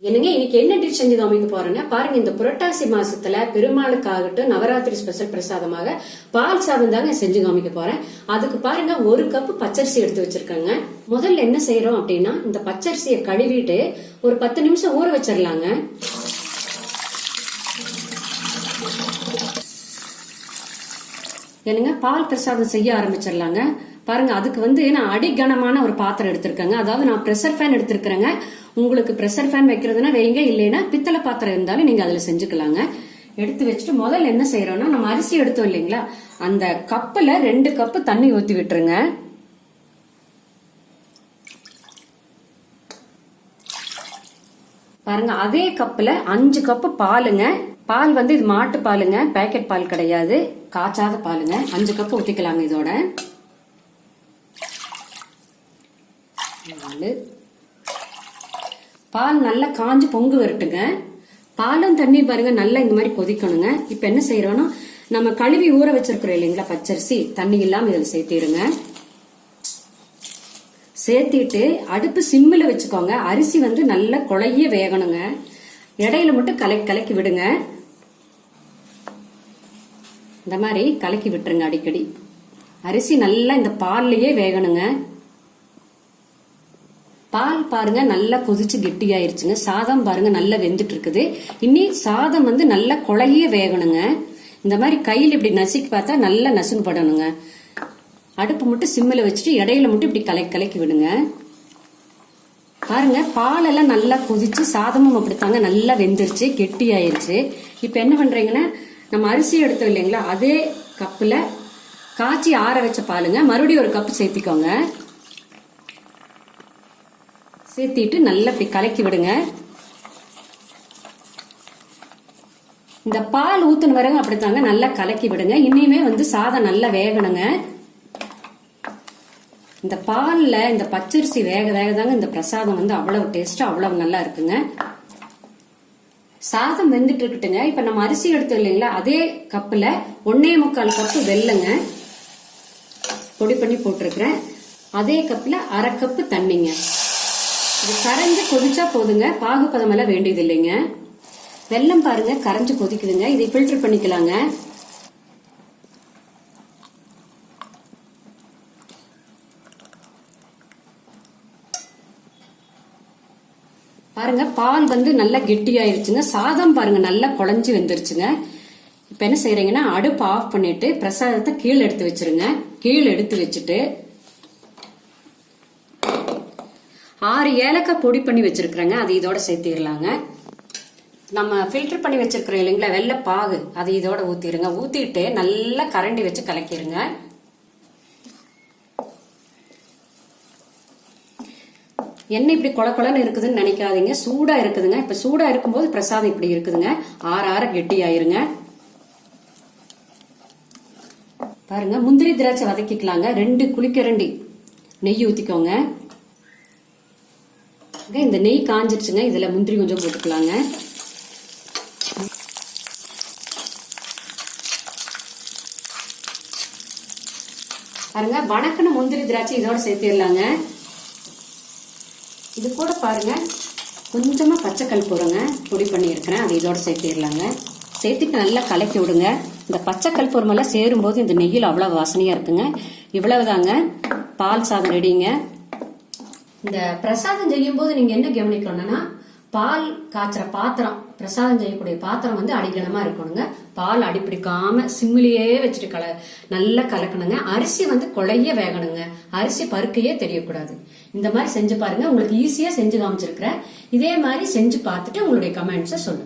என்னங்க இன்னைக்கு என்ன டிஷ் செஞ்சு காமிக்க போறேன்னா பாருங்க. இந்த புரட்டாசி மாசத்துல பெருமாளுக்காகட்டும் நவராத்திரி ஸ்பெஷல் பிரசாதமாக பால் சாதம் தாங்க செஞ்சு காமிக்க போறேன். அதுக்கு பாருங்க 1 கப் பச்சரிசி எடுத்து வச்சிருக்கேங்க. முதல்ல என்ன செய்யறோம் அப்படின்னா இந்த பச்சரிசியை கழுவிட்டு ஒரு 10 நிமிஷம் ஊற வச்சிடலாங்க. என்னங்க பால் பிரசாதம் செய்ய ஆரம்பிச்சிடலாங்க. பாருங்க அதுக்கு நான் அடிகனமான ஒரு பாத்திரம் எடுத்திருக்கேங்க. அதாவது நான் பிரஷர் ஃபேன் எடுத்திருக்கிறேங்க. உங்களுக்கு பிரஷர் ஃபேன் வைக்கிறதுனா வைங்க, இல்லைன்னா பித்தளை பாத்திரம் இருந்தாலும் நீங்க அதுல செஞ்சுக்கலாங்க. எடுத்து வச்சுட்டு முதல்ல என்ன செய்யறோம்னா நம்ம அரிசி எடுத்தோம் இல்லைங்களா, அந்த கப்புல 2 கப்பு தண்ணி ஊத்தி விட்டுருங்க. பாருங்க அதே கப்புல 5 கப்பு பாலுங்க. பால் இது மாட்டு பாலுங்க, பேக்கெட் பால் கிடையாது, காய்ச்சாத பாலுங்க. 5 கப்பு ஊத்திக்கலாங்க. இதோட 4 பால் நல்லா காஞ்சு பொங்கு வரட்டுங்க. பாலும் தண்ணி பாருங்க நல்லா இந்த மாதிரி கொதிக்கணுங்க. இப்ப என்ன செய்யறோம்னா நம்ம கழுவி ஊற வச்சிருக்கிறோம் இல்லைங்களா பச்சரிசி, தண்ணி இல்லாம இதுல சேர்த்திருங்க. சேர்த்திட்டு அடுப்பு சிம்மில் வச்சுக்கோங்க. அரிசி நல்லா குழைய வேகணுங்க. இடையில மட்டும் கலக்கி விடுங்க. இந்த மாதிரி கலக்கி விட்டுருங்க அடிக்கடி. அரிசி நல்லா இந்த பால்லயே வேகணுங்க. பால் பாருங்க நல்லா கொதிச்சு கெட்டியாயிருச்சுங்க. சாதம் பாருங்க நல்லா வெந்துட்டு இருக்குது. இனி சாதம் நல்லா குழைய வேகணுங்க. இந்த மாதிரி கையில் இப்படி நசுக்கி பார்த்தா நல்லா நசுங்கு படணுங்க. அடுப்பு மட்டும் சிம்மில் வச்சுட்டு இடையில மட்டும் இப்படி கலக்கி விடுங்க. பாருங்க பால் எல்லாம் நல்லா கொதிச்சு சாதமும் அப்படித்தாங்க நல்லா வெந்துருச்சு, கெட்டி ஆயிருச்சு. இப்ப என்ன பண்றீங்கன்னா நம்ம அரிசி எடுத்தோம் இல்லைங்களா, அதே கப்புல காய்ச்சி ஆற வச்ச பாலுங்க மறுபடியும் 1 கப்பு சேர்த்திக்கோங்க. சேர்த்திட்டு நல்லா இப்படி கலக்கி விடுங்க. இந்த பால் ஊத்துன வரங்க அப்படித்தாங்க நல்லா கலக்கி விடுங்க. இனிமே சாதம் நல்லா வேகணுங்க. இந்த பால்ல இந்த பச்சரிசி வேக தாங்க இந்த பிரசாதம் அவ்வளவு டேஸ்ட், அவ்வளவு நல்லா இருக்குங்க. சாதம் வெந்துட்டு இருக்கட்டுங்க. இப்ப நம்ம அரிசி எடுத்தோம் இல்லைங்களா, அதே கப்புல 1.25 கப்பு வெல்லங்க பொடி பண்ணி போட்டிருக்கிறேன். அதே கப்புல 1/2 கப்பு தண்ணிங்க. இது கரைஞ்சு கொதிச்சா போதுங்க, பாகுபதம் எல்லாம் வேண்டியது இல்லைங்க. வெல்லம் பாருங்க கரைஞ்சு கொதிக்குதுங்க. இதை ஃபில்டர் பண்ணிக்கலாங்க. பாருங்க பால் நல்லா கெட்டியாயிருச்சுங்க. சாதம் பாருங்க நல்லா குழஞ்சு வெந்துருச்சுங்க. இப்ப என்ன செய்யறீங்கன்னா அடுப்பு ஆஃப் பண்ணிட்டு பிரசாதத்தை கீழே எடுத்து வச்சிருங்க. கீழே எடுத்து வச்சுட்டு 6 ஏலக்காய் பொடி பண்ணி வச்சிருக்கிறேங்க, அது இதோட சேர்த்திடலாங்க. நம்ம ஃபில்டர் பண்ணி வச்சிருக்கிறோம் இல்லைங்களா வெள்ளை பாகு, அது இதோட ஊத்திடுங்க. ஊத்திட்டு நல்லா கரண்டி வச்சு கலக்கிடுங்க. என்ன இப்படி கொலன்னு இருக்குதுன்னு நினைக்காதீங்க, சூடா இருக்குதுங்க. இப்ப சூடா இருக்கும்போது பிரசாதம் இப்படி இருக்குதுங்க. ஆற கெட்டி ஆயிருங்க. பாருங்க முந்திரி திராட்சை வதக்கிக்கலாங்க. 2 குழிக்கரண்டி நெய் ஊத்திக்கோங்க. இந்த நெய் காஞ்சிருச்சுங்க. இதுல முந்திரி கொஞ்சம் போட்டுக்கலாங்க. பாருங்க வணக்கின முந்திரி திராட்சை இதோட சேர்த்திடலாங்க. இது கூட பாருங்க கொஞ்சமா பச்சைக்கல் போடுங்க, பொடி பண்ணி இருக்கிறேன், அது இதோட சேர்த்திடலாங்க. சேர்த்துட்டு நல்லா கலக்கி விடுங்க. இந்த பச்சைக்கல் பொறுமெல்லாம் சேரும்போது இந்த நெய்யில் அவ்வளவு வாசனையா இருக்குங்க. இவ்வளவுதாங்க பால் சாதம் ரெடிங்க. இந்த பிரசாதம் செய்யும் போது நீங்க என்ன கவனிக்கணும்னா பால் காய்ச்சற பாத்திரம், பிரசாதம் செய்யக்கூடிய பாத்திரம் அடிகனமா இருக்கணுங்க. பால் அடிப்பிடிக்காம சிம்மிலேயே வச்சுட்டு நல்லா கலக்கணுங்க. அரிசி குழைய வேகணுங்க. அரிசி பருக்கையே தெரியக்கூடாது. இந்த மாதிரி செஞ்சு பாருங்க. உங்களுக்கு ஈஸியா செஞ்சு காமிச்சிருக்கிறேன். இதே மாதிரி செஞ்சு பார்த்துட்டு உங்களுடைய கமெண்ட்ஸை சொல்லுங்க.